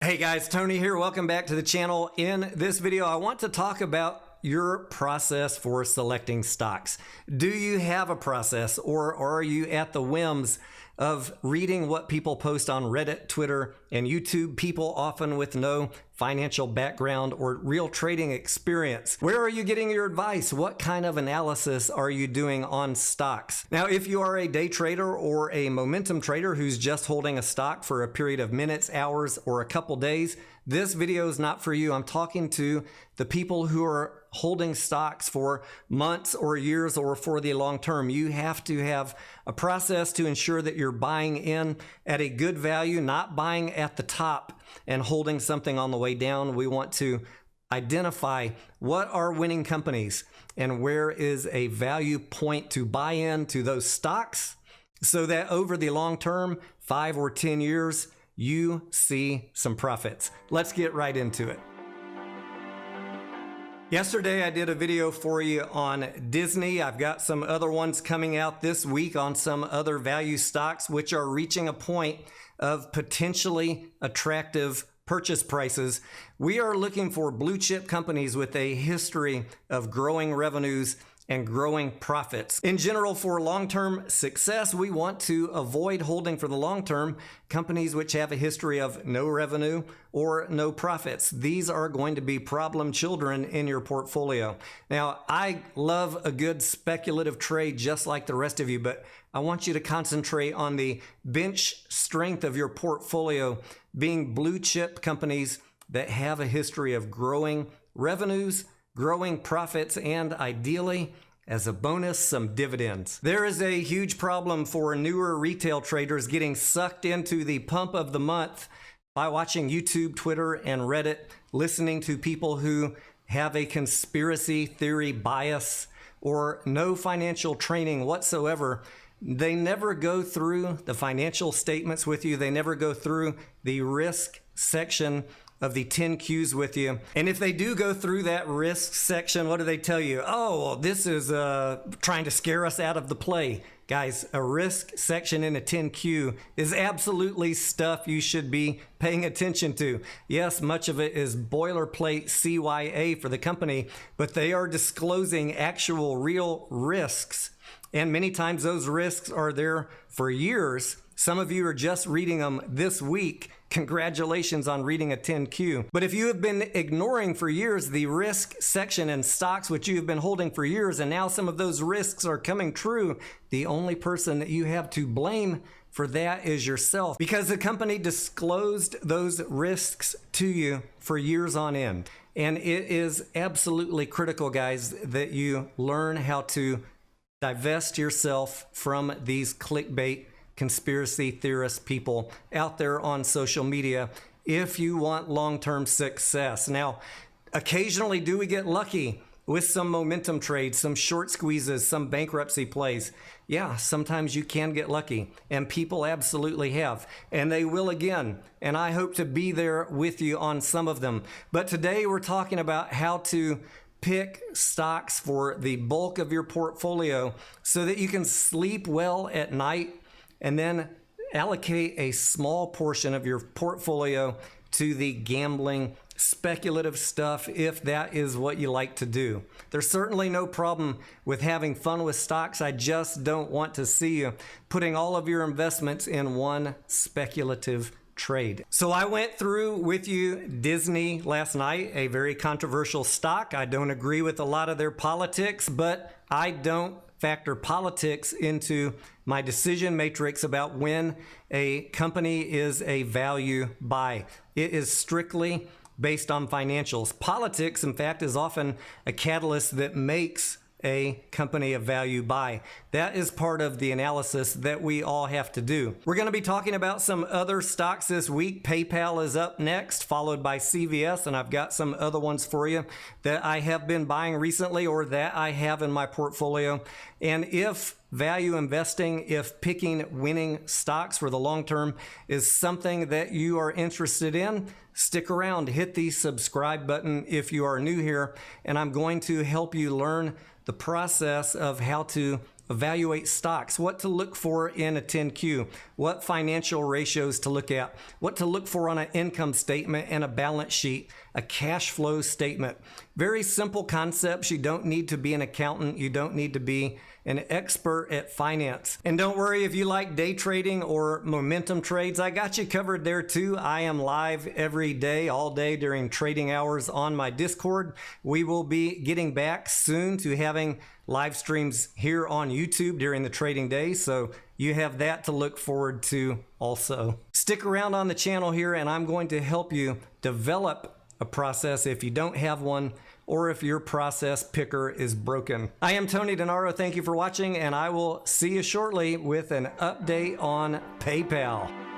Hey guys, Tony here. Welcome back to the channel. In this video, I want to talk about your process for selecting stocks. Do you have a process, or are you at the whims of reading what people post on Reddit, Twitter, and YouTube? People often with no financial background or real trading experience. Where are you getting your advice? What kind of analysis are you doing on stocks? Now, if you are a day trader or a momentum trader who's just holding a stock for a period of minutes, hours, or a couple days, this video is not for you. I'm talking to the people who are holding stocks for months or years or for the long term. You have to have a process to ensure that you're buying in at a good value, not buying at the top and holding something on the way down. We want to identify what are winning companies and where is a value point to buy into those stocks so that over the long term, 5 or 10 years, you see some profits. Let's get right into it. Yesterday, I did a video for you on Disney. I've got some other ones coming out this week on some other value stocks, which are reaching a point of potentially attractive purchase prices. We are looking for blue chip companies with a history of growing revenues and growing profits. In general, for long-term success, we want to avoid holding for the long term companies which have a history of no revenue or no profits. These are going to be problem children in your portfolio. Now, I love a good speculative trade just like the rest of you, but I want you to concentrate on the bench strength of your portfolio being blue chip companies that have a history of growing revenues, growing profits, and ideally, as a bonus, some dividends. There is a huge problem for newer retail traders getting sucked into the pump of the month by watching YouTube, Twitter, and Reddit, listening to people who have a conspiracy theory bias or no financial training whatsoever. They never go through the financial statements with you. They never go through the risk section of the 10 Qs with you. And if they do go through that risk section, what do they tell you? Oh, well, this is trying to scare us out of the play. Guys, a risk section in a 10Q is absolutely stuff you should be paying attention to. Yes, much of it is boilerplate CYA for the company, but they are disclosing actual real risks. And many times those risks are there for years. Some of you are just reading them this week. Congratulations on reading a 10Q. But if you have been ignoring for years the risk section in stocks which you have been holding for years, and now some of those risks are coming true, the only person that you have to blame for that is yourself, because the company disclosed those risks to you for years on end. And it is absolutely critical, guys, that you learn how to divest yourself from these clickbait conspiracy theorist people out there on social media if you want long-term success. Now, occasionally do we get lucky with some momentum trades, some short squeezes, some bankruptcy plays? Yeah, sometimes you can get lucky, and people absolutely have, and they will again, and I hope to be there with you on some of them. But today we're talking about how to pick stocks for the bulk of your portfolio so that you can sleep well at night and then allocate a small portion of your portfolio to the gambling, speculative stuff if that is what you like to do. There's certainly no problem with having fun with stocks. I just don't want to see you putting all of your investments in one speculative trade. So I went through with you Disney last night, a very controversial stock. I don't agree with a lot of their politics, but I don't factor politics into my decision matrix about when a company is a value buy. It is strictly based on financials. Politics, in fact, is often a catalyst that makes a company a value buy. That is part of the analysis that we all have to do. We're going to be talking about some other stocks this week. PayPal is up next, followed by CVS, and I've got some other ones for you that I have been buying recently or that I have in my portfolio. And if value investing, if picking winning stocks for the long term is something that you are interested in, stick around, hit the subscribe button if you are new here, and I'm going to help you learn the process of how to evaluate stocks, what to look for in a 10Q, what financial ratios to look at, what to look for on an income statement and a balance sheet, a cash flow statement. Very simple concepts. You don't need to be an accountant. You don't need to be an expert at finance. And don't worry if you like day trading or momentum trades, I got you covered there too. I am live every day, all day during trading hours on my Discord. We will be getting back soon to having live streams here on YouTube during the trading day, so you have that to look forward to also. Stick around on the channel here and I'm going to help you develop a process if you don't have one, or if your process picker is broken. I am Tony Denaro. Thank you for watching, and I will see you shortly with an update on PayPal.